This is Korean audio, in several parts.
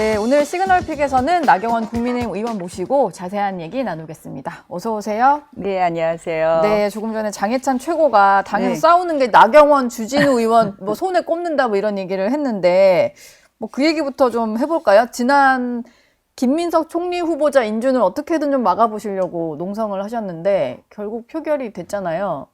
네, 오늘 시그널픽에서는 나경원 국민의힘 의원 모시고 자세한 얘기 나누겠습니다. 어서 오세요. 네, 안녕하세요. 네, 조금 전에 장해찬 최고가 당에서 네. 싸우는 게 나경원, 주진우 의원 뭐 손에 꼽는다 뭐 이런 얘기를 했는데 뭐 그 얘기부터 좀 해볼까요? 지난 김민석 총리 후보자 인준을 어떻게든 좀 막아보시려고 농성을 하셨는데 결국 표결이 됐잖아요.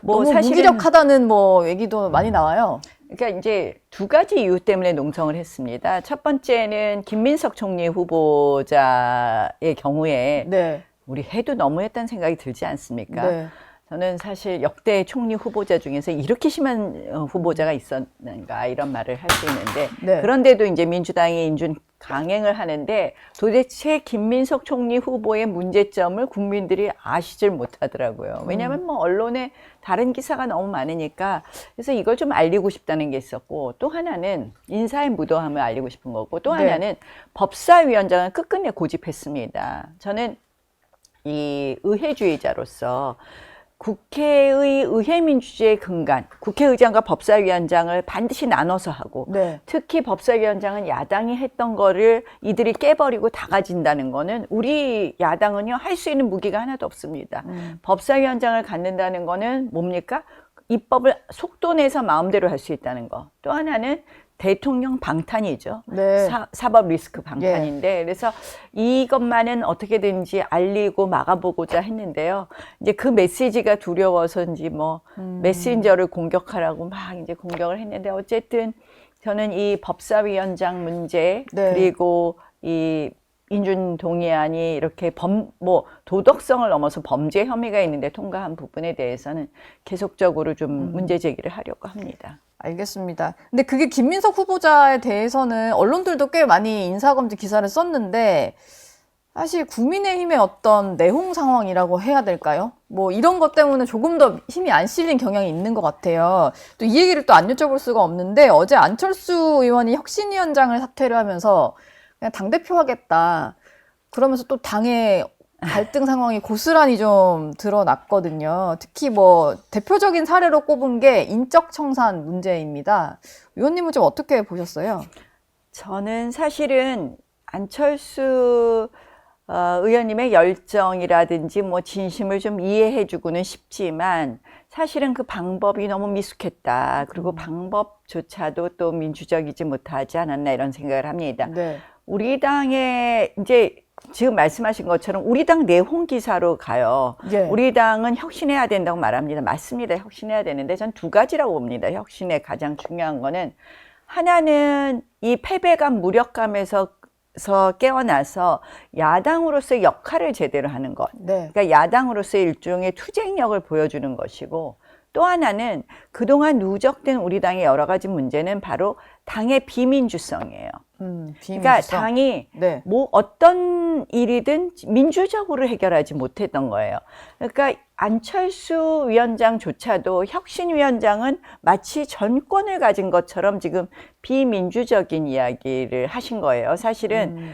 너무 무기력하다는 뭐 얘기도 많이 나와요. 그러니까 이제 두 가지 이유 때문에 농성을 했습니다. 첫 번째는 김민석 총리 후보자의 경우에 네. 우리 해도 너무했다는 생각이 들지 않습니까? 네. 저는 사실 역대 총리 후보자 중에서 이렇게 심한 후보자가 있었는가 이런 말을 할 수 있는데 네. 그런데도 이제 민주당이 인준 강행을 하는데 도대체 김민석 총리 후보의 문제점을 국민들이 아시질 못하더라고요. 왜냐하면 뭐 언론에 다른 기사가 너무 많으니까 그래서 이걸 좀 알리고 싶다는 게 있었고 또 하나는 인사의 무도함을 알리고 싶은 거고 또 네. 하나는 법사위원장을 끝끝내 고집했습니다. 저는 이 의회주의자로서 국회의 의회민주주의의 근간, 국회의장과 법사위원장을 반드시 나눠서 하고 네. 특히 법사위원장은 야당이 했던 거를 이들이 깨버리고 다 가진다는 거는 우리 야당은요 할 수 있는 무기가 하나도 없습니다. 법사위원장을 갖는다는 거는 뭡니까? 입법을 속도 내서 마음대로 할 수 있다는 거. 또 하나는 대통령 방탄이죠. 네. 사법 리스크 방탄인데 그래서 이것만은 어떻게든지 알리고 막아보고자 했는데요. 이제 그 메시지가 두려워서인지 뭐 메신저를 공격하라고 막 이제 공격을 했는데 어쨌든 저는 이 법사위원장 문제 네. 그리고 이 인준 동의안이 이렇게 도덕성을 넘어서 범죄 혐의가 있는데 통과한 부분에 대해서는 계속적으로 좀 문제 제기를 하려고 합니다. 알겠습니다. 근데 그게 김민석 후보자에 대해서는 언론들도 꽤 많이 인사검증 기사를 썼는데 사실 국민의힘의 어떤 내홍 상황이라고 해야 될까요? 뭐 이런 것 때문에 조금 더 힘이 안 실린 경향이 있는 것 같아요. 또 이 얘기를 또 안 여쭤볼 수가 없는데 어제 안철수 의원이 혁신위원장을 사퇴를 하면서 그냥 당대표 하겠다. 그러면서 또 당의 갈등 상황이 고스란히 좀 드러났거든요. 특히 뭐 대표적인 사례로 꼽은 게 인적 청산 문제입니다. 의원님은 좀 어떻게 보셨어요? 저는 사실은 안철수 의원님의 열정이라든지 뭐 진심을 좀 이해해주고는 싶지만 사실은 그 방법이 너무 미숙했다. 그리고 방법조차도 또 민주적이지 못하지 않았나 이런 생각을 합니다. 네. 우리 당의 이제 지금 말씀하신 것처럼 우리 당 내홍 기사로 가요. 예. 우리 당은 혁신해야 된다고 말합니다. 맞습니다. 혁신해야 되는데 전 두 가지라고 봅니다. 혁신의 가장 중요한 거는 하나는 이 패배감, 무력감에서 깨어나서 야당으로서의 역할을 제대로 하는 것. 네. 그러니까 야당으로서의 일종의 투쟁력을 보여주는 것이고 또 하나는 그동안 누적된 우리 당의 여러 가지 문제는 바로 당의 비민주성이에요. 그러니까 당이 네. 뭐 어떤 일이든 민주적으로 해결하지 못했던 거예요. 그러니까 안철수 위원장조차도 혁신위원장은 마치 전권을 가진 것처럼 지금 비민주적인 이야기를 하신 거예요. 사실은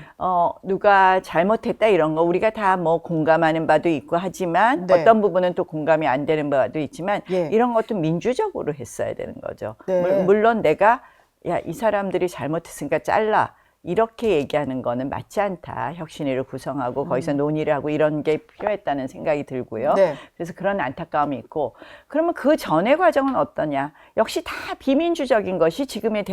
누가 잘못했다 이런 거 우리가 다 뭐 공감하는 바도 있고 하지만 네. 어떤 부분은 또 공감이 안 되는 바도 있지만 예. 이런 것도 민주적으로 했어야 되는 거죠. 네. 물론 내가 야, 이 사람들이 잘못했으니까 잘라. 이렇게 얘기하는 거는 맞지 않다. 혁신위를 구성하고 거기서 논의를 하고 이런 게 필요했다는 생각이 들고요. 네. 그래서 그런 안타까움이 있고 그러면 그 전의 과정은 어떠냐. 역시 다 비민주적인 것이 지금의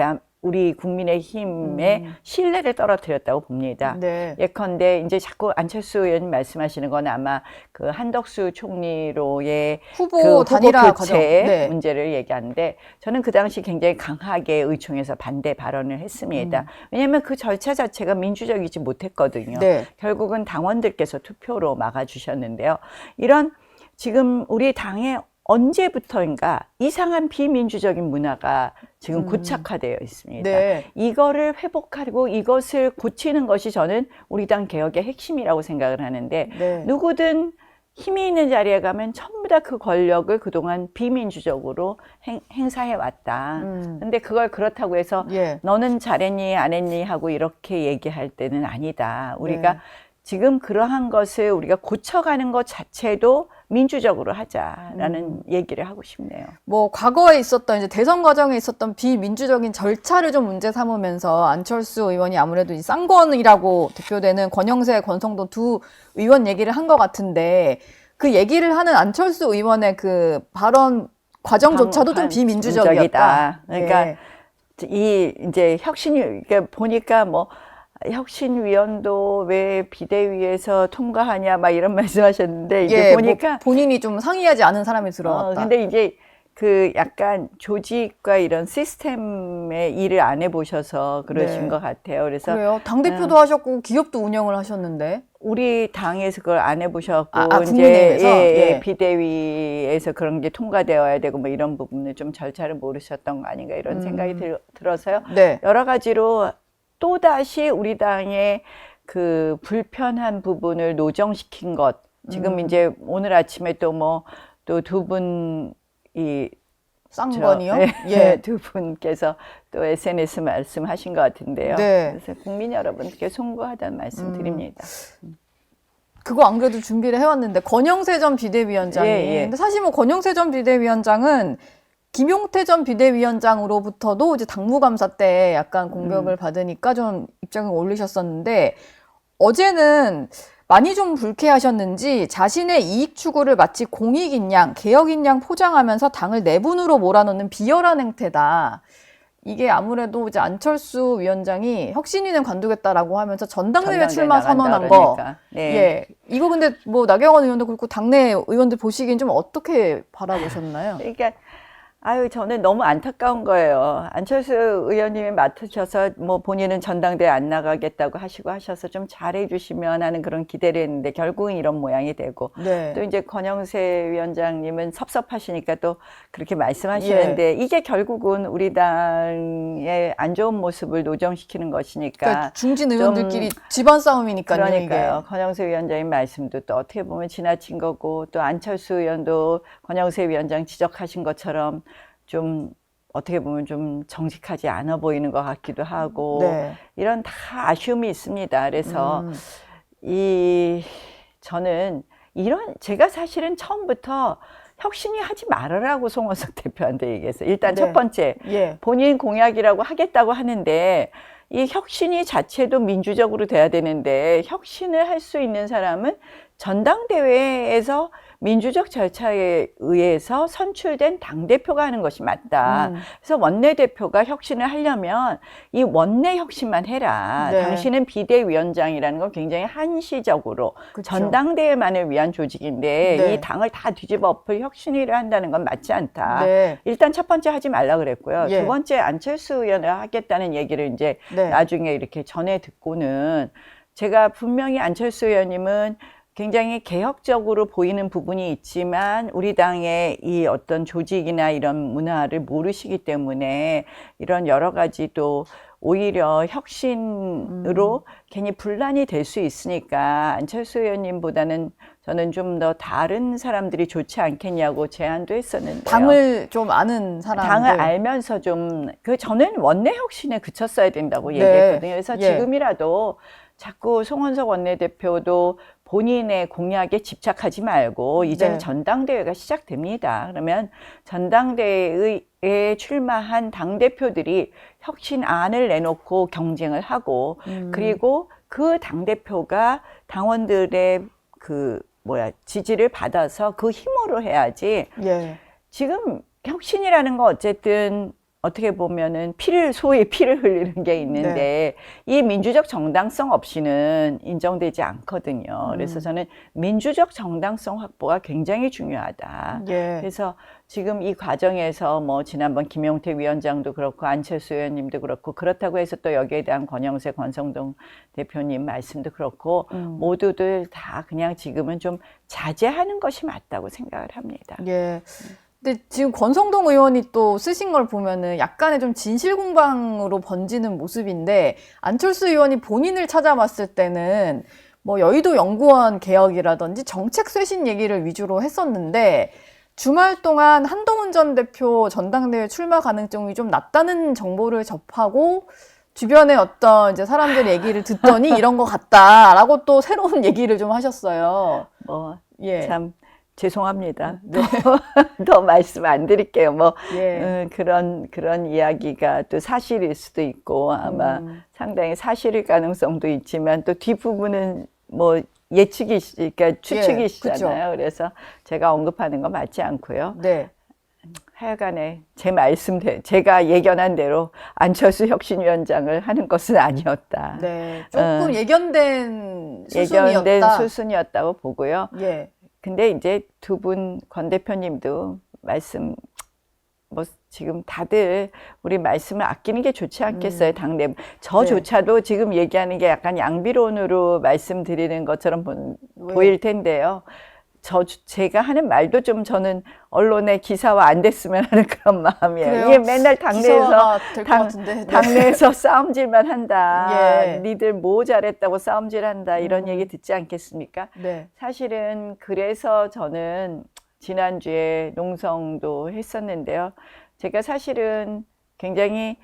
우리 국민의힘의 신뢰를 떨어뜨렸다고 봅니다. 네. 예컨대 이제 자꾸 안철수 의원님 말씀하시는 건 아마 그 한덕수 총리로의 후보 그 단일화 후보 과정. 교체 네. 문제를 얘기하는데 저는 그 당시 굉장히 강하게 의총에서 반대 발언을 했습니다. 왜냐하면 그 절차 자체가 민주적이지 못했거든요. 네. 결국은 당원들께서 투표로 막아주셨는데요. 이런 지금 우리 당의 언제부터인가 이상한 비민주적인 문화가 지금 고착화되어 있습니다. 네. 이거를 회복하고 이것을 고치는 것이 저는 우리 당 개혁의 핵심이라고 생각을 하는데 네. 누구든 힘이 있는 자리에 가면 전부 다 그 권력을 그동안 비민주적으로 행사해 왔다. 근데 그걸 그렇다고 해서 예. 너는 잘했니 안 했니 하고 이렇게 얘기할 때는 아니다. 우리가 네. 지금 그러한 것을 우리가 고쳐가는 것 자체도 민주적으로 하자라는 얘기를 하고 싶네요. 뭐 과거에 있었던 이제 대선 과정에 있었던 비민주적인 절차를 좀 문제 삼으면서 안철수 의원이 아무래도 이 쌍권이라고 대표되는 권영세, 권성동 두 의원 얘기를 한 것 같은데 그 얘기를 하는 안철수 의원의 그 발언 과정조차도 좀 비민주적이었다. 그러니까 예. 이 이제 그러니까 보니까 뭐 혁신위원도 왜 비대위에서 통과하냐 막 이런 말씀하셨는데 이게 예, 보니까 뭐 본인이 좀 상의하지 않은 사람이 들어갔다. 근데 이제 그 약간 조직과 이런 시스템의 일을 안 해보셔서 그러신 네. 것 같아요. 그래서 그래요? 당대표도 하셨고 기업도 운영을 하셨는데. 우리 당에서 그걸 안 해보셨고 국민의힘에서? 예. 비대위에서 그런 게 통과되어야 되고 뭐 이런 부분을 좀 절차를 모르셨던 거 아닌가 이런 생각이 들어서요. 네. 여러 가지로 또다시 우리 당의 그 불편한 부분을 노정시킨 것. 지금 이제 오늘 아침에 또 뭐 또 두 분이 쌍권이요? 예, 두 분께서 또 SNS 말씀하신 것 같은데요. 네. 그래서 국민 여러분께 송구하다는 말씀 드립니다. 그거 안 그래도 준비를 해왔는데 권영세 전 비대위원장이 예. 근데 사실 뭐 권영세 전 비대위원장은 김용태 전 비대위원장으로부터도 이제 당무감사 때 약간 공격을 받으니까 좀 입장을 올리셨었는데 어제는 많이 좀 불쾌하셨는지 자신의 이익 추구를 마치 공익인 양, 개혁인 양 포장하면서 당을 내분으로 몰아넣는 비열한 행태다. 이게 아무래도 이제 안철수 위원장이 혁신위는 관두겠다라고 하면서 전당대회 출마 선언한 거. 네. 예. 이거 근데 뭐 나경원 의원도 그렇고 당내 의원들 보시기엔 좀 어떻게 바라보셨나요? 그러니까 저는 너무 안타까운 거예요. 안철수 의원님이 맡으셔서 뭐 본인은 전당대회 안 나가겠다고 하셔서 좀 잘해주시면 하는 그런 기대를 했는데 결국은 이런 모양이 되고 네. 또 이제 권영세 위원장님은 섭섭하시니까 또 그렇게 말씀하시는데 이게 결국은 우리 당의 안 좋은 모습을 노정시키는 것이니까 그러니까 중진 의원들끼리 집안 싸움이니까요. 그러니까요. 이게. 권영세 위원장님 말씀도 또 어떻게 보면 지나친 거고 또 안철수 의원도 권영세 위원장 지적하신 것처럼 좀 어떻게 보면 좀 정직하지 않아 보이는 것 같기도 하고 이런 다 아쉬움이 있습니다. 그래서 저는 제가 사실은 처음부터 혁신이 하지 말으라고 송원석 대표한테 얘기했어요. 일단 첫 번째 본인 공약이라고 하겠다고 하는데 이 혁신이 자체도 민주적으로 돼야 되는데 혁신을 할 수 있는 사람은 전당대회에서 민주적 절차에 의해서 선출된 당대표가 하는 것이 맞다. 그래서 원내대표가 혁신을 하려면 이 원내 혁신만 해라. 당신은 비대위원장이라는 건 굉장히 한시적으로 전당대회만을 위한 조직인데 이 당을 다 뒤집어 엎을 혁신위를 한다는 건 맞지 않다. 일단 첫 번째 하지 말라 그랬고요. 두 번째 안철수 의원을 하겠다는 얘기를 이제 나중에 이렇게 전해 듣고는 제가 분명히 안철수 의원님은 굉장히 개혁적으로 보이는 부분이 있지만 우리 당의 이 어떤 조직이나 이런 문화를 모르시기 때문에 이런 여러 가지 또 오히려 혁신으로 괜히 분란이 될 수 있으니까 안철수 의원님보다는 저는 좀 더 다른 사람들이 좋지 않겠냐고 제안도 했었는데요. 당을 좀 아는 사람들. 당을 알면서 좀 저는 원내 혁신에 그쳤어야 된다고 얘기했거든요. 그래서 지금이라도 자꾸 송원석 원내대표도 본인의 공약에 집착하지 말고 이제는 전당대회가 시작됩니다. 그러면 전당대회에 출마한 당대표들이 혁신안을 내놓고 경쟁을 하고 그리고 그 당대표가 당원들의 지지를 받아서 그 힘으로 해야지 지금 혁신이라는 거 어쨌든 어떻게 보면은 소위 피를 흘리는 게 있는데 이 민주적 정당성 없이는 인정되지 않거든요. 그래서 저는 민주적 정당성 확보가 굉장히 중요하다. 그래서 지금 이 과정에서 뭐 지난번 김용태 위원장도 그렇고 안철수 의원님도 그렇고 그렇다고 해서 또 여기에 대한 권영세, 권성동 대표님 말씀도 그렇고 모두들 다 그냥 지금은 좀 자제하는 것이 맞다고 생각을 합니다. 근데 지금 권성동 의원이 또 쓰신 걸 보면은 약간의 좀 진실공방으로 번지는 모습인데 안철수 의원이 본인을 찾아봤을 때는 뭐 여의도 연구원 개혁이라든지 정책 쇄신 얘기를 위주로 했었는데 주말 동안 한동훈 전 대표 전당대회 출마 가능성이 좀 낮다는 정보를 접하고 주변에 어떤 이제 사람들 얘기를 듣더니 이런 것 같다라고 또 새로운 얘기를 좀 하셨어요. 뭐, 예. 참, 죄송합니다. 더 말씀 안 드릴게요. 뭐, 예. 그런 이야기가 또 사실일 수도 있고, 아마 상당히 사실일 가능성도 있지만, 또 뒷부분은 뭐, 그러니까 추측이시잖아요. 그쵸. 그래서 제가 언급하는 건 맞지 않고요. 네. 하여간에 제가 예견한 대로 안철수 혁신위원장을 하는 것은 아니었다. 네. 조금 예견된 예견된 수순이었다. 수순이었다고 보고요. 예. 근데 이제 두 분 권 대표님도 뭐 지금 다들 우리 말씀을 아끼는 게 좋지 않겠어요, 당내. 저조차도 지금 얘기하는 게 약간 양비론으로 말씀드리는 것처럼 보일 텐데요. 제가 하는 말도 좀 저는 언론의 기사화 안 됐으면 하는 그런 마음이에요. 그래요? 이게 맨날 기사화가 될것 같은데. 네. 당내에서 싸움질만 한다. 예. 니들 뭐 잘했다고 싸움질한다. 이런 얘기 듣지 않겠습니까? 네. 사실은 그래서 저는 지난주에 농성도 했었는데요. 제가 사실은 굉장히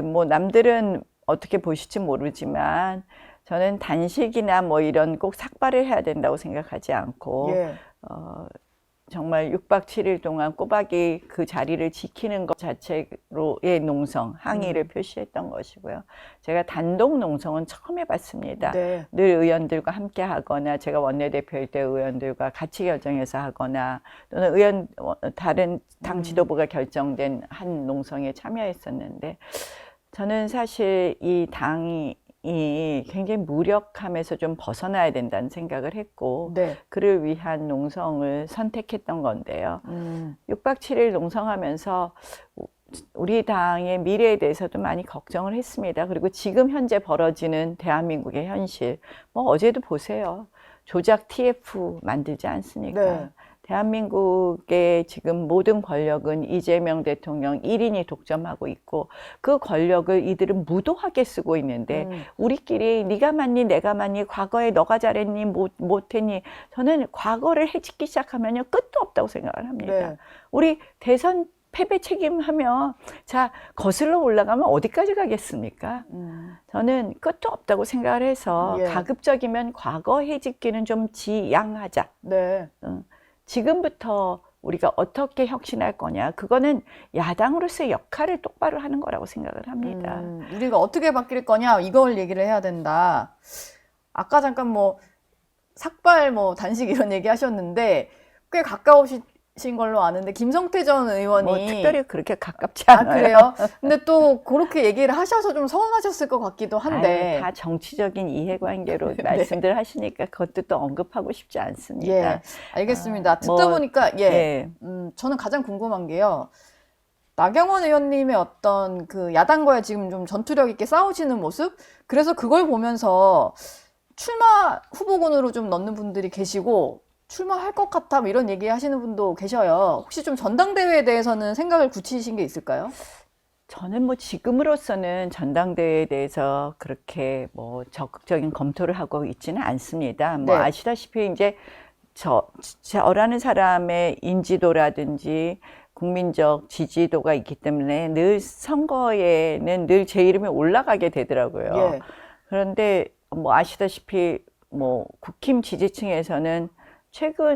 뭐 남들은 어떻게 보실지 모르지만 저는 단식이나 뭐 이런 꼭 삭발을 해야 된다고 생각하지 않고 예. 정말 6박 7일 동안 꼬박이 그 자리를 지키는 것 자체로의 농성, 항의를 표시했던 것이고요. 제가 단독 농성은 처음 해봤습니다. 네. 늘 의원들과 함께 하거나 제가 원내대표일 때 의원들과 같이 결정해서 하거나 또는 다른 당 지도부가 결정된 한 농성에 참여했었는데 저는 사실 이 당이 굉장히 무력함에서 좀 벗어나야 된다는 생각을 했고 네. 그를 위한 농성을 선택했던 건데요. 6박 7일 농성하면서 우리 당의 미래에 대해서도 많이 걱정을 했습니다. 그리고 지금 현재 벌어지는 대한민국의 현실, 뭐 어제도 보세요. 조작 TF 만들지 않습니까? 네. 대한민국의 지금 모든 권력은 이재명 대통령 1인이 독점하고 있고 그 권력을 이들은 무도하게 쓰고 있는데 우리끼리 네가 맞니 내가 맞니 과거에 너가 잘했니 못했니 저는 과거를 해짓기 시작하면요 끝도 없다고 생각을 합니다. 네. 우리 대선 패배 책임하며 자 거슬러 올라가면 어디까지 가겠습니까? 저는 끝도 없다고 생각을 해서 예. 가급적이면 과거 해짓기는 좀 지양하자. 네. 지금부터 우리가 어떻게 혁신할 거냐 그거는 야당으로서의 역할을 똑바로 하는 거라고 생각을 합니다. 우리가 어떻게 바뀔 거냐 이걸 얘기를 해야 된다. 아까 잠깐 뭐 삭발 뭐 단식 이런 얘기 하셨는데 꽤 가까우신 걸로 아는데 김성태 전 의원이 뭐 특별히 그렇게 가깝지 않아요. 아, 그래요? 근데 또 그렇게 얘기를 하셔서 좀 서운하셨을 것 같기도 한데. 아유, 다 정치적인 이해관계로 말씀들 하시니까 그것도 또 언급하고 싶지 않습니다. 예, 알겠습니다. 듣다 보니까 저는 가장 궁금한 게요. 나경원 의원님의 어떤 그 야당과의 지금 좀 전투력 있게 싸우시는 모습? 그래서 그걸 보면서 출마 후보군으로 좀 넣는 분들이 계시고 출마할 것 같아 뭐 이런 얘기 하시는 분도 계셔요. 혹시 좀 전당대회에 대해서는 생각을 굳히신 게 있을까요? 저는 뭐 지금으로서는 전당대회에 대해서 그렇게 뭐 적극적인 검토를 하고 있지는 않습니다. 뭐 네. 아시다시피 이제 저라는 사람의 인지도라든지 국민적 지지도가 있기 때문에 늘 선거에는 늘 제 이름이 올라가게 되더라고요. 예. 그런데 뭐 아시다시피 뭐 국힘 지지층에서는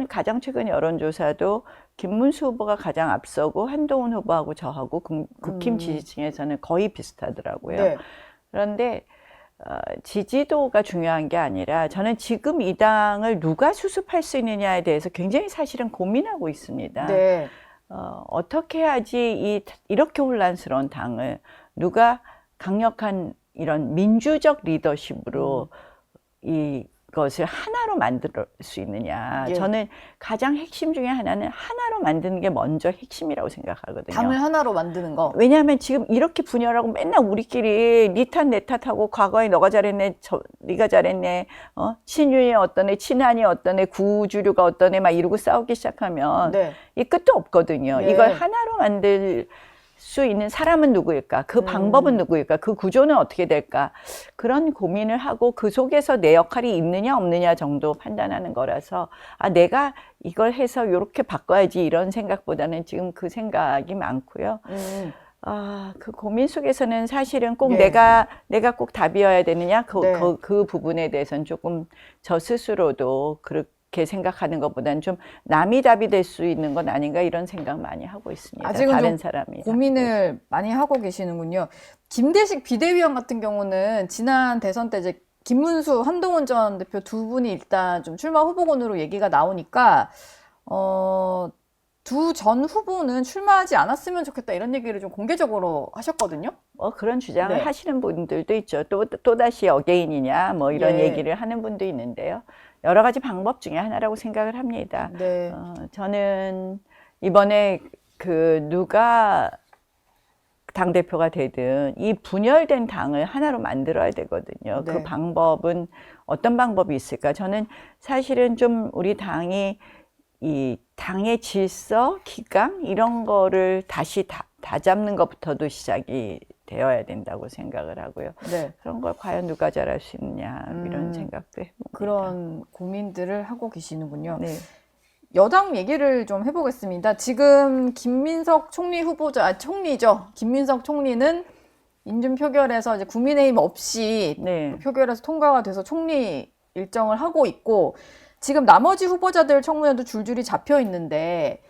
가장 최근 여론조사도 김문수 후보가 가장 앞서고 한동훈 후보하고 저하고 국힘 지지층에서는 거의 비슷하더라고요. 네. 그런데 지지도가 중요한 게 아니라 저는 지금 이 당을 누가 수습할 수 있느냐에 대해서 굉장히 사실은 고민하고 있습니다. 네. 어떻게 해야지 이렇게 혼란스러운 당을 누가 강력한 이런 민주적 리더십으로 이것을 하나로 만들 수 있느냐. 예. 저는 가장 핵심 중에 하나는 하나로 만드는 게 먼저 핵심이라고 생각하거든요. 당을 하나로 만드는 거. 왜냐하면 지금 이렇게 분열하고 맨날 우리끼리 니 탓 내 탓하고 과거에 너가 잘했네, 네가 잘했네, 친윤이 어떠네, 친한이 어떠네, 구주류가 어떠네 막 이러고 싸우기 시작하면 네. 이 끝도 없거든요. 예. 이걸 하나로 만들 수 있는 사람은 누구일까? 그 방법은 누구일까? 그 구조는 어떻게 될까? 그런 고민을 하고 그 속에서 내 역할이 있느냐 없느냐 정도 판단하는 거라서 내가 이걸 해서 이렇게 바꿔야지 이런 생각보다는 지금 그 생각이 많고요. 그 고민 속에서는 사실은 꼭 예. 내가 꼭 답이어야 되느냐? 네. 그 부분에 대해서는 조금 저 스스로도 그렇게 생각하는 것보다는 좀 남이 답이 될 수 있는 건 아닌가 이런 생각 많이 하고 있습니다. 아직은 다른 좀 사람이. 고민을 많이 하고 계시는군요. 김대식 비대위원 같은 경우는 지난 대선 때 이제 김문수, 한동훈 전 대표 두 분이 일단 좀 출마 후보군으로 얘기가 나오니까, 두 전 후보는 출마하지 않았으면 좋겠다 이런 얘기를 좀 공개적으로 하셨거든요. 그런 주장을 네. 하시는 분들도 있죠. 또다시 어게인이냐, 뭐 이런 예. 얘기를 하는 분도 있는데요. 여러 가지 방법 중에 하나라고 생각을 합니다. 네. 저는 이번에 누가 당대표가 되든 이 분열된 당을 하나로 만들어야 되거든요. 네. 그 방법은 어떤 방법이 있을까? 저는 사실은 좀 우리 당이 이 당의 질서, 기강 이런 거를 다시 다잡는 것부터도 시작이 되어야 된다고 생각을 하고요. 네. 그런 걸 과연 누가 잘할 수 있느냐 이런 생각도 해봅니다. 그런 고민들을 하고 계시는군요. 네. 여당 얘기를 좀 해보겠습니다. 지금 김민석 총리 후보자, 총리죠. 김민석 총리는 인준 표결에서 이제 국민의힘 없이 네. 표결에서 통과가 돼서 총리 일정을 하고 있고, 지금 나머지 후보자들 청문회도 줄줄이 잡혀 있는데,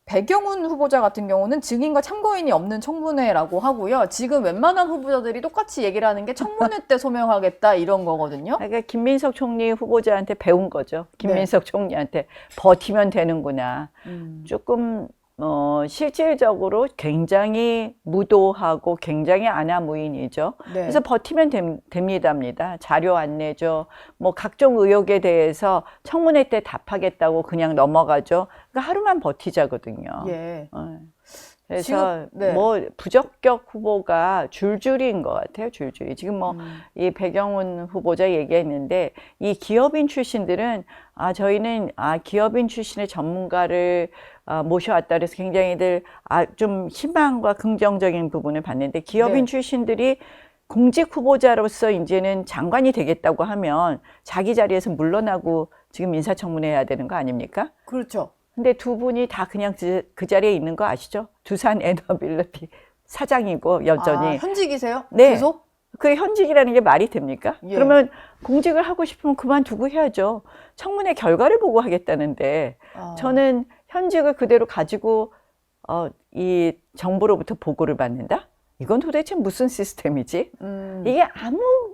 배경훈 후보자 같은 경우는 증인과 참고인이 없는 청문회라고 하고요. 지금 웬만한 후보자들이 똑같이 얘기를 하는 게 청문회 때 소명하겠다 이런 거거든요. 그러니까 김민석 총리 후보자한테 배운 거죠. 김민석 총리한테 버티면 되는구나. 조금 실질적으로 굉장히 무도하고 굉장히 아나무인이죠. 네. 그래서 버티면 됩니다입니다. 자료 안 내죠. 뭐 각종 의혹에 대해서 청문회 때 답하겠다고 그냥 넘어가죠. 그러니까 하루만 버티자거든요. 예. 그래서 지금, 네. 뭐 부적격 후보가 줄줄이인 것 같아요. 줄줄이. 지금 뭐 이 배경훈 후보자 얘기했는데 이 기업인 출신들은 저희는 기업인 출신의 전문가를 모셔왔다 그래서 굉장히들 좀 희망과 긍정적인 부분을 봤는데 기업인 네. 출신들이 공직 후보자로서 이제는 장관이 되겠다고 하면 자기 자리에서 물러나고 지금 인사청문회 해야 되는 거 아닙니까? 그렇죠. 근데 두 분이 다 그냥 그 자리에 있는 거 아시죠? 두산 에너빌리티 사장이고 여전히. 현직이세요? 네. 계속? 그 현직이라는 게 말이 됩니까? 예. 그러면 공직을 하고 싶으면 그만두고 해야죠. 청문회 결과를 보고 하겠다는데 저는 현직을 그대로 가지고 이 정부로부터 보고를 받는다? 이건 도대체 무슨 시스템이지? 이게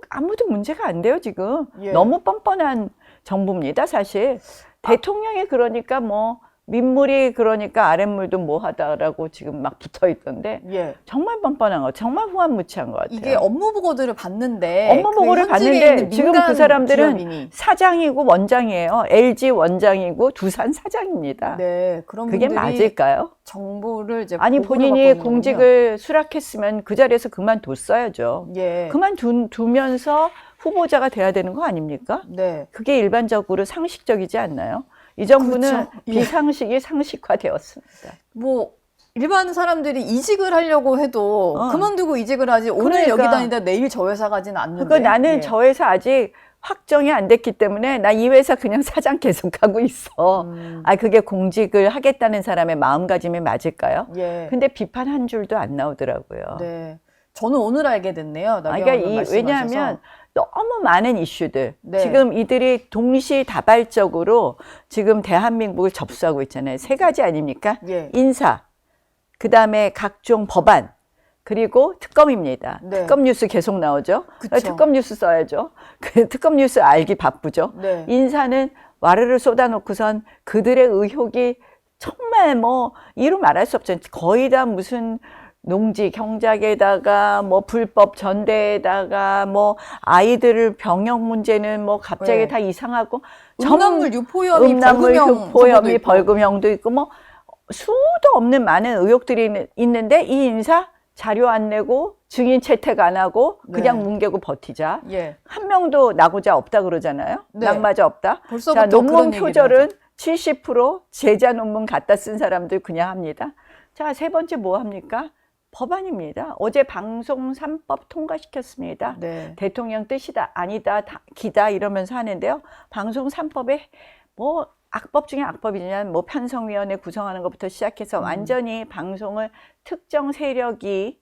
아무도 문제가 안 돼요, 지금. 예. 너무 뻔뻔한 정부입니다, 사실. 대통령이 그러니까 뭐 민물이 그러니까 아랫물도 뭐 하다라고 지금 막 붙어 있던데 예. 정말 뻔뻔한 거, 정말 후한무치한 것 같아요. 이게 업무 보고들을 봤는데 업무 보고를 봤는데 지금 그 사람들은 기업인이. 사장이고 원장이에요. LG 원장이고 두산 사장입니다. 네, 그런 그게 분들이 맞을까요? 정보를 이제 아니 보고를 본인이 받고 있는 공직을 수락했으면 그 자리에서 그만뒀어야죠. 거군요. 예. 그만두면서 후보자가 돼야 되는 거 아닙니까? 네. 그게 일반적으로 상식적이지 않나요? 이 정부는 그렇죠. 예. 비상식이 상식화되었습니다. 뭐 일반 사람들이 이직을 하려고 해도 그만두고 이직을 하지 오늘 그러니까. 여기 다니다 내일 저 회사 가지는 않는데. 그러니까 나는 예. 저 회사 아직 확정이 안 됐기 때문에 나 이 회사 그냥 사장 계속하고 있어. 그게 공직을 하겠다는 사람의 마음가짐이 맞을까요? 예. 근데 비판 한 줄도 안 나오더라고요. 네. 저는 오늘 알게 됐네요. 그러니까 왜냐하면 너무 많은 이슈들. 네. 지금 이들이 동시다발적으로 지금 대한민국을 접수하고 있잖아요. 세 가지 아닙니까? 예. 인사, 그 다음에 각종 법안, 그리고 특검입니다. 네. 특검 뉴스 계속 나오죠. 그쵸. 특검 뉴스 써야죠. 그 특검 뉴스 알기 바쁘죠. 네. 인사는 와르르 쏟아놓고선 그들의 의혹이 정말 뭐 이루 말할 수 없죠. 거의 다 무슨 농지 경작에다가 뭐 불법 전대에다가 뭐 아이들을 병역 문제는 뭐 갑자기 네. 다 이상하고 음란물 유포혐의 음란물 벌금형 유포혐의 선고도 있고. 벌금형도 있고 뭐 수도 없는 많은 의혹들이 있는데 이 인사 자료 안 내고 증인 채택 안 하고 그냥 네. 뭉개고 버티자. 예. 한 명도 나고자 없다 그러잖아요. 네. 낙마자 없다. 벌써부터 자, 논문 그런 얘기를 표절은 하죠. 70% 제자 논문 갖다 쓴 사람들 그냥 합니다. 자, 세 번째 뭐 합니까? 법안입니다. 어제 방송 3법 통과시켰습니다. 네. 대통령 뜻이다, 아니다, 기다 이러면서 하는데요. 방송 3법에 뭐 악법 중에 악법이지만 뭐 편성위원회 구성하는 것부터 시작해서 완전히 방송을 특정 세력이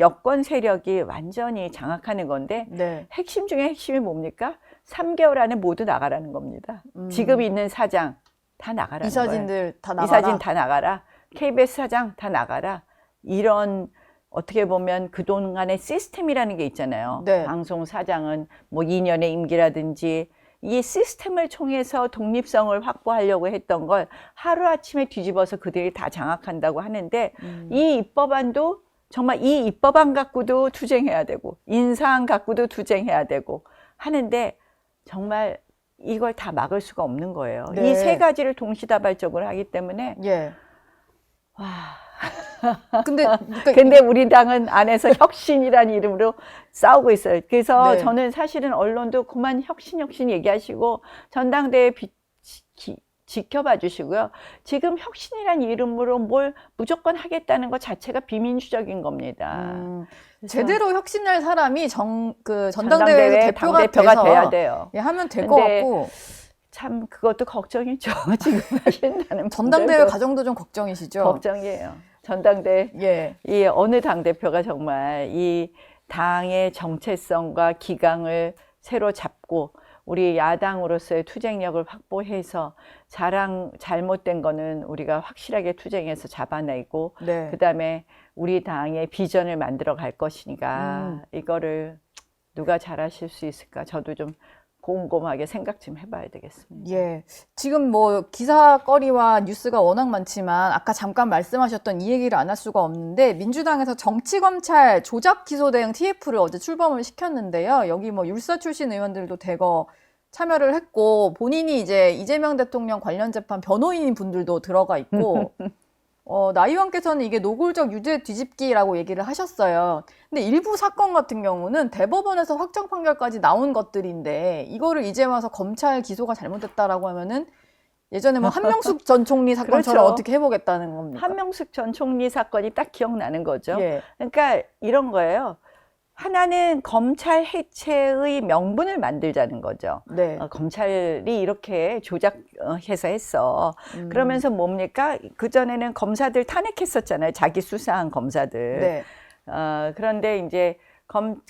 여권 세력이 완전히 장악하는 건데 네. 핵심 중에 핵심이 뭡니까? 3개월 안에 모두 나가라는 겁니다. 지금 있는 사장 다 나가라는 이사진들 다 거예요. 나가라. 이사진 다 나가라. KBS 사장 다 나가라. 이런 어떻게 보면 그동안의 시스템이라는 게 있잖아요. 네. 방송 사장은 뭐 2년의 임기라든지 이 시스템을 통해서 독립성을 확보하려고 했던 걸 하루아침에 뒤집어서 그들이 다 장악한다고 하는데 이 입법안도 정말 이 입법안 갖고도 투쟁해야 되고 인사안 갖고도 투쟁해야 되고 하는데 정말 이걸 다 막을 수가 없는 거예요. 네. 이 세 가지를 동시다발적으로 하기 때문에 예. 와. 근데 그러니까 근데 우리 당은 안에서 혁신이라는 이름으로 싸우고 있어요. 그래서 네. 저는 사실은 언론도 그만 혁신 얘기하시고 전당대회 지켜봐 주시고요. 지금 혁신이라는 이름으로 뭘 무조건 하겠다는 것 자체가 비민주적인 겁니다. 그래서 제대로 혁신할 사람이 전당대회 전당대회 대표가 당대표가 돼서 돼야 돼요. 예, 하면 될 것 근데 같고 참 그것도 걱정이죠. 지금 하신다는 전당대회 분들도 과정도 좀 걱정이시죠? 걱정이에요. 전당대회 예. 이 어느 당대표가 정말 이 당의 정체성과 기강을 새로 잡고 우리 야당으로서의 투쟁력을 확보해서 잘못된 거는 우리가 확실하게 투쟁해서 잡아내고 네. 그다음에 우리 당의 비전을 만들어 갈 것이니까 이거를 누가 잘하실 수 있을까 저도 좀 곰곰하게 생각 좀 해봐야 되겠습니다. 예. 지금 뭐 기사거리와 뉴스가 워낙 많지만 아까 잠깐 말씀하셨던 이 얘기를 안 할 수가 없는데 민주당에서 정치검찰 조작 기소 대응 TF를 어제 출범을 시켰는데요. 여기 뭐 율사 출신 의원들도 대거 참여를 했고 본인이 이제 이재명 대통령 관련 재판 변호인인 분들도 들어가 있고 나 의원께서는 이게 노골적 유죄 뒤집기라고 얘기를 하셨어요. 근데 일부 사건 같은 경우는 대법원에서 확정 판결까지 나온 것들인데 이거를 이제 와서 검찰 기소가 잘못됐다라고 하면은 예전에 뭐 한명숙 전 총리 사건처럼 그렇죠. 어떻게 해보겠다는 겁니까? 한명숙 전 총리 사건이 딱 기억나는 거죠. 예. 그러니까 이런 거예요. 하나는 검찰 해체의 명분을 만들자는 거죠. 네. 검찰이 이렇게 조작해서 했어. 그러면서 뭡니까? 그전에는 검사들 탄핵했었잖아요. 자기 수사한 검사들. 네. 그런데 이제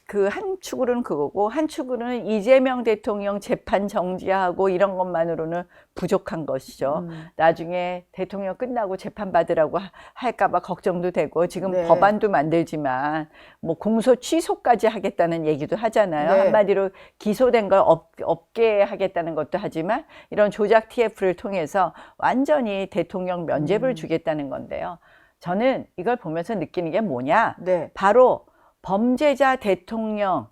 그 한 축으로는 그거고 한 축으로는 이재명 대통령 재판 정지하고 이런 것만으로는 부족한 것이죠. 나중에 대통령 끝나고 재판 받으라고 할까 봐 걱정도 되고 지금 네. 법안도 만들지만 뭐 공소 취소까지 하겠다는 얘기도 하잖아요. 네. 한마디로 기소된 걸 없게 하겠다는 것도 하지만 이런 조작 TF를 통해서 완전히 대통령 면죄부를 주겠다는 건데요. 저는 이걸 보면서 느끼는 게 뭐냐? 네. 바로 범죄자 대통령이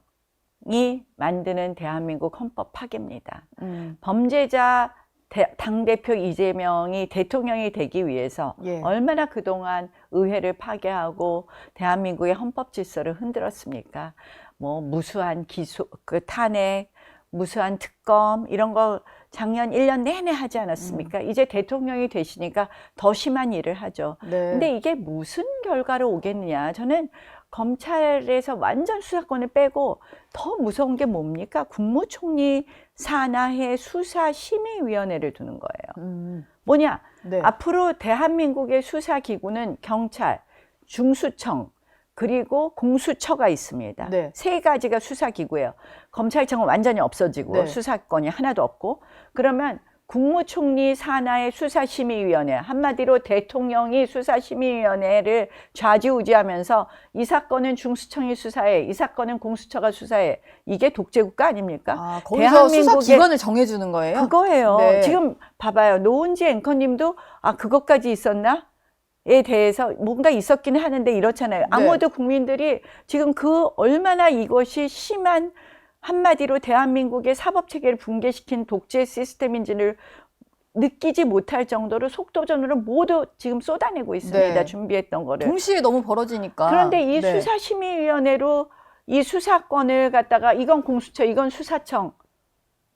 만드는 대한민국 헌법 파괴입니다. 범죄자 당대표 이재명이 대통령이 되기 위해서 예. 얼마나 그동안 의회를 파괴하고 대한민국의 헌법 질서를 흔들었습니까? 뭐 무수한 탄핵, 무수한 특검 이런 거 작년 1년 내내 하지 않았습니까? 이제 대통령이 되시니까 더 심한 일을 하죠. 네. 근데 이게 무슨 결과로 오겠느냐? 저는 검찰에서 완전 수사권을 빼고 더 무서운 게 뭡니까? 국무총리 산하의 수사심의위원회를 두는 거예요. 뭐냐? 네. 앞으로 대한민국의 수사기구는 경찰, 중수청, 그리고 공수처가 있습니다. 네. 세 가지가 수사기구예요. 검찰청은 완전히 없어지고 네. 수사권이 하나도 없고 그러면 국무총리 산하의 수사심의위원회 한마디로 대통령이 수사심의위원회를 좌지우지하면서 이 사건은 중수청이 수사해 이 사건은 공수처가 수사해 이게 독재국가 아닙니까? 거기서 수사 기관을 정해주는 거예요? 그거예요. 네. 지금 봐봐요. 노은지 앵커님도 그것까지 있었나? 에 대해서 뭔가 있었기는 하는데 이렇잖아요. 아무도 국민들이 지금 얼마나 이것이 심한 한마디로 대한민국의 사법체계를 붕괴시킨 독재 시스템인지를 느끼지 못할 정도로 속도전으로 모두 지금 쏟아내고 있습니다. 네. 준비했던 거를. 동시에 너무 벌어지니까. 그런데 이 네. 수사심의위원회로 이 수사권을 갖다가 이건 공수처, 이건 수사청,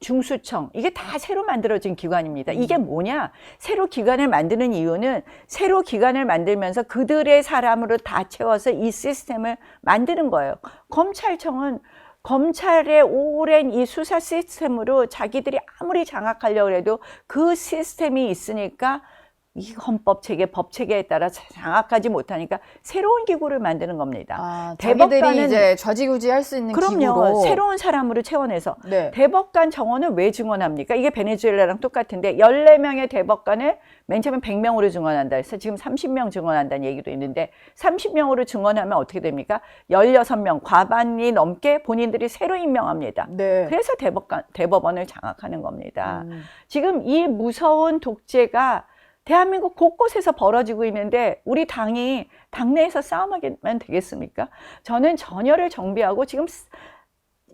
중수청 이게 다 새로 만들어진 기관입니다. 이게 뭐냐? 새로 기관을 만드는 이유는 새로 기관을 만들면서 그들의 사람으로 다 채워서 이 시스템을 만드는 거예요. 검찰청은 검찰의 오랜 이 수사 시스템으로 자기들이 아무리 장악하려고 해도 그 시스템이 있으니까 이 헌법 체계, 법 체계에 따라 장악하지 못하니까 새로운 기구를 만드는 겁니다. 아, 자기들이 이제 좌지우지할 수 있는 그럼요. 기구로. 새로운 사람으로 채원해서. 네. 대법관 정원을 왜 증원합니까? 이게 베네수엘라랑 똑같은데 14명의 대법관을 맨 처음에 100명으로 증원한다 해서 지금 30명 증원한다는 얘기도 있는데 30명으로 증원하면 어떻게 됩니까? 16명, 과반이 넘게 본인들이 새로 임명합니다. 네. 그래서 대법원을 장악하는 겁니다. 지금 이 무서운 독재가 대한민국 곳곳에서 벌어지고 있는데 우리 당이 당내에서 싸움하면 되겠습니까? 저는 전열을 정비하고 지금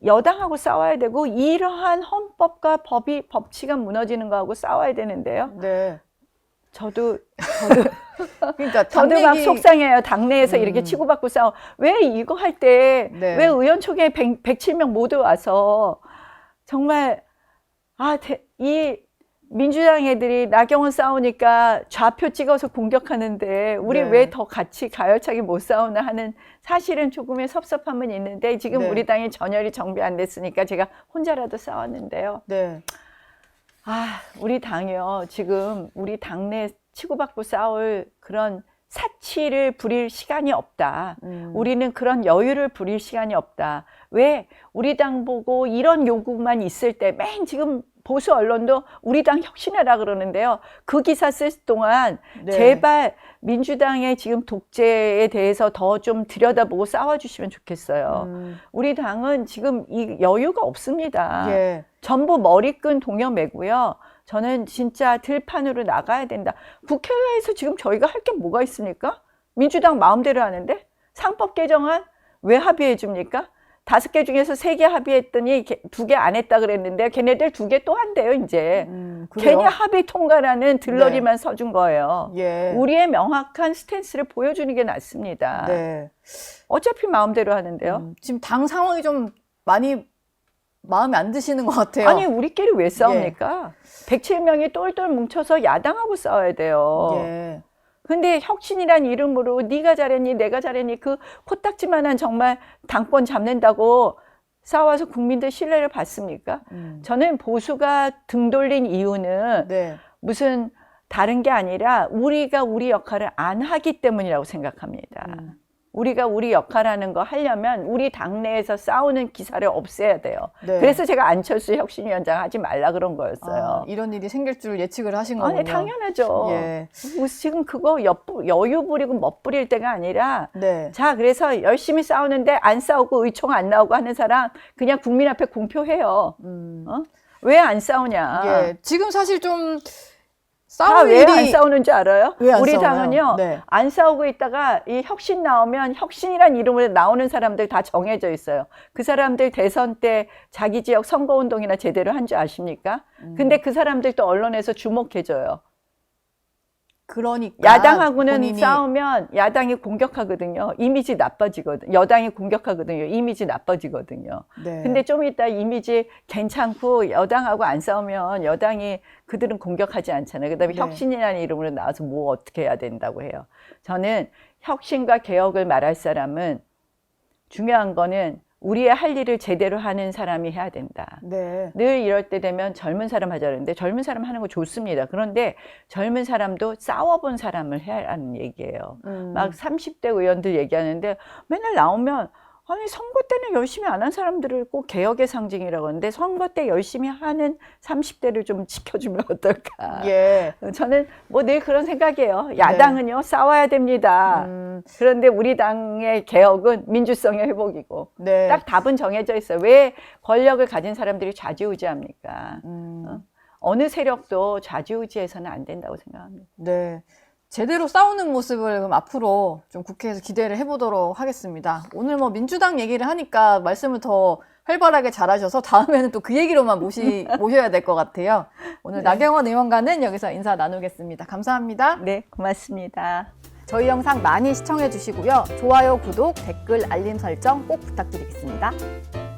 여당하고 싸워야 되고 이러한 헌법과 법치가 무너지는 거하고 싸워야 되는데요. 네. 저도 그러니까 저도 막 속상해요. 당내에서 이렇게 치고받고 싸워. 왜 이거 할 때 왜 네. 의원총회 107명 모두 와서 정말 이 민주당 애들이 나경원 싸우니까 좌표 찍어서 공격하는데 우리 네. 왜 더 같이 가열차게 못 싸우나 하는 사실은 조금의 섭섭함은 있는데 지금 네. 우리 당이 전열이 정비 안 됐으니까 제가 혼자라도 싸웠는데요. 네. 우리 당이요. 지금 우리 당내 치고받고 싸울 그런 사치를 부릴 시간이 없다. 우리는 그런 여유를 부릴 시간이 없다. 왜? 우리 당 보고 이런 요구만 있을 때 맨 지금 보수 언론도 우리 당 혁신하라 그러는데요. 그 기사 쓸 동안 네. 제발 민주당의 지금 독재에 대해서 더 좀 들여다보고 싸워주시면 좋겠어요. 우리 당은 지금 이 여유가 없습니다. 예. 전부 머리끈 동여매고요. 저는 진짜 들판으로 나가야 된다. 국회에서 지금 저희가 할 게 뭐가 있습니까? 민주당 마음대로 하는데 상법 개정안 왜 합의해 줍니까? 5개 중에서 3개 합의했더니 2개 안 했다 그랬는데 걔네들 2개 또 한대요 이제. 그래요? 괜히 합의 통과라는 들러리만 서준 거예요. 예. 우리의 명확한 스탠스를 보여주는 게 낫습니다. 네. 어차피 마음대로 하는데요. 지금 당 상황이 좀 많이 마음에 안 드시는 것 같아요. 아니 우리끼리 왜 싸웁니까? 107명이 똘똘 뭉쳐서 야당하고 싸워야 돼요. 예. 근데 혁신이란 이름으로 네가 잘했니 내가 잘했니 그 코딱지만한 정말 당권 잡는다고 싸워서 국민들 신뢰를 받습니까? 저는 보수가 등 돌린 이유는 네. 무슨 다른 게 아니라 우리가 우리 역할을 안 하기 때문이라고 생각합니다. 우리가 우리 역할하는 거 하려면 우리 당내에서 싸우는 기사를 없애야 돼요. 네. 그래서 제가 안철수 혁신위원장 하지 말라 그런 거였어요. 이런 일이 생길 줄 예측을 하신 거군요. 아니 당연하죠. 예. 지금 그거 여유 부리고 멋부릴 때가 아니라 네. 자 그래서 열심히 싸우는데 안 싸우고 의총 안 나오고 하는 사람 그냥 국민 앞에 공표해요. 왜 안 싸우냐. 예. 지금 사실 좀 다 싸울 왜 안 일이 싸우는 줄 알아요? 왜안 우리 싸우나요? 당은요. 네. 안 싸우고 있다가 이 혁신 나오면 혁신이란 이름으로 나오는 사람들 다 정해져 있어요. 그 사람들 대선 때 자기 지역 선거운동이나 제대로 한 줄 아십니까? 근데 그 사람들 또 언론에서 주목해줘요. 그러니까 야당하고는 본인이 싸우면 야당이 공격하거든요. 이미지 나빠지거든요. 여당이 공격하거든요. 이미지 나빠지거든요. 네. 근데 좀 이따 이미지 괜찮고 여당하고 안 싸우면 여당이 그들은 공격하지 않잖아요. 그다음에 네. 혁신이라는 이름으로 나와서 뭐 어떻게 해야 된다고 해요. 저는 혁신과 개혁을 말할 사람은 중요한 거는 우리의 할 일을 제대로 하는 사람이 해야 된다. 네. 늘 이럴 때 되면 젊은 사람 하자는데 젊은 사람 하는 거 좋습니다. 그런데 젊은 사람도 싸워본 사람을 해야 하는 얘기예요. 막 30대 의원들 얘기하는데 맨날 나오면 아니 선거 때는 열심히 안 한 사람들을 꼭 개혁의 상징이라고 하는데 선거 때 열심히 하는 30대를 좀 지켜주면 어떨까. 예. 저는 뭐 늘 그런 생각이에요. 야당은요 싸워야 됩니다. 그런데 우리 당의 개혁은 민주성의 회복이고 네. 딱 답은 정해져 있어요. 왜 권력을 가진 사람들이 좌지우지합니까? 어느 세력도 좌지우지해서는 안 된다고 생각합니다. 네. 제대로 싸우는 모습을 그럼 앞으로 좀 국회에서 기대를 해보도록 하겠습니다. 오늘 뭐 민주당 얘기를 하니까 말씀을 더 활발하게 잘하셔서 다음에는 또 그 얘기로만 모셔야 될 것 같아요. 오늘 나경원 의원과는 여기서 인사 나누겠습니다. 감사합니다. 네, 고맙습니다. 저희 영상 많이 시청해 주시고요. 좋아요, 구독, 댓글, 알림 설정 꼭 부탁드리겠습니다.